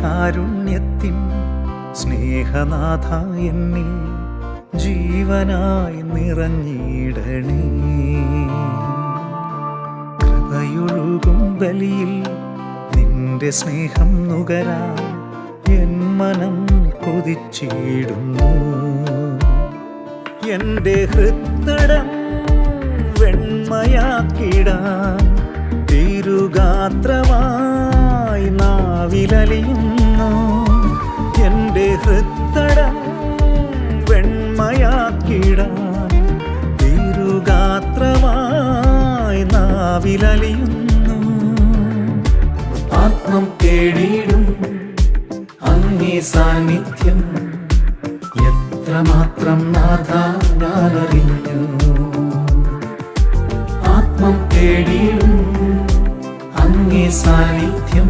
കാരുണ്യത്തിൻ സ്നേഹനാഥ എന്നിൽ ജീവനായി നിറഞ്ഞിടണേ. കൃപയൊഴുകും ബലിയിൽ നിന്റെ സ്നേഹം നുകരാൻ എൻ മനം കൊതിച്ചിടുന്നു. എൻ്റെ ഹൃത്തടം വെണ്മയാക്കിടാൻ തിരുഗാത്രമായി നാവിലലിയുന്നു. എൻ്റെ ഹൃത്തടം വെണ്മയാക്കിടാൻ തിരുഗാത്രമായി നാവിലലിയുന്നു. ആത്മം തേടിയിടും അങ്ങേ സാന്നിധ്യം എത്രമാത്രം നാഥ ഞാനറിഞ്ഞു. ആത്മം തേടിയിടും അങ്ങേ സാന്നിധ്യം